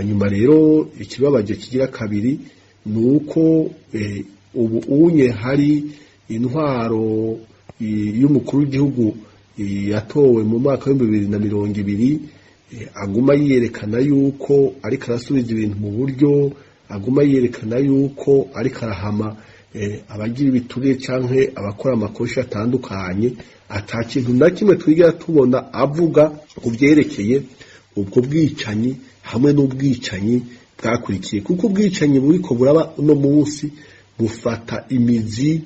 hanyuma rero ikibabaje kigira kabiri nuko ubu unye hari intwaro y'umukuru w'igihugu yatowe mu mwaka wa 2020 aguma yerekana yuko ariko arasubiza ibintu mu buryo, aguma yerekana yuko ariko arahama abagira ibiturire canke abakora amakosa atandukanye, ata kintu na kimwe twigira tubona avuga ku vyerekeye ubwo bwicanyi hamwe n'ubwicanyi bwakurikiye, kuko ubwicanyi buriko buraba uno munsi bufata imizi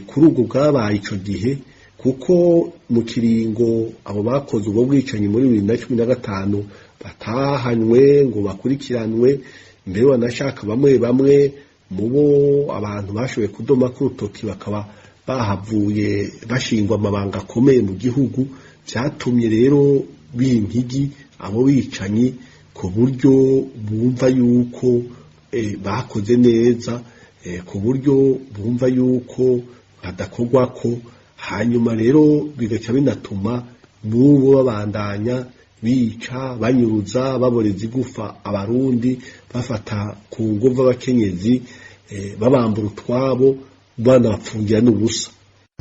kuri ubwo bwabaye ico gihe, kuko mu kiringo abo bakoze ubwo bwicanyi muri 2015 batahanywe ngo bakurikiranwe, mbere banashaka bamwe mubo abantu bashoboye kudoma ku rutoki bakaba bahavuye bashingwa amabanga akomeye mu gihugu, byatumye rero b'impigi abo bicanyi ku buryo bumva yuko bakoze neza, ku buryo bumva yuko badakorwako, hanyuma rero bigaca binatuma n'ubu babandanya bica banyuruza baboreza igufa abarundi, bafata ku nguvu abakenyezi babambura utwabo banapfungira n'ubusa.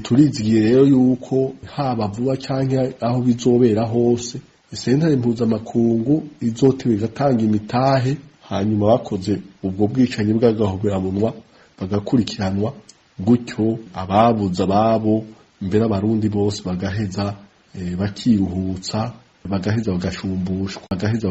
Turizigiye rero yuko haba vuba canke aho bizobera hose sentare mpuzamakungu izoteba igatanga imitahe, hanyuma bakoze ubwo bwicanyi bw'agahoberamumwa bagakurikiranwa, gutyo ababuza ababo mbere abarundi bose bagaheza bakiruhutsa, bagaheza bagashumbushwa, bagaheza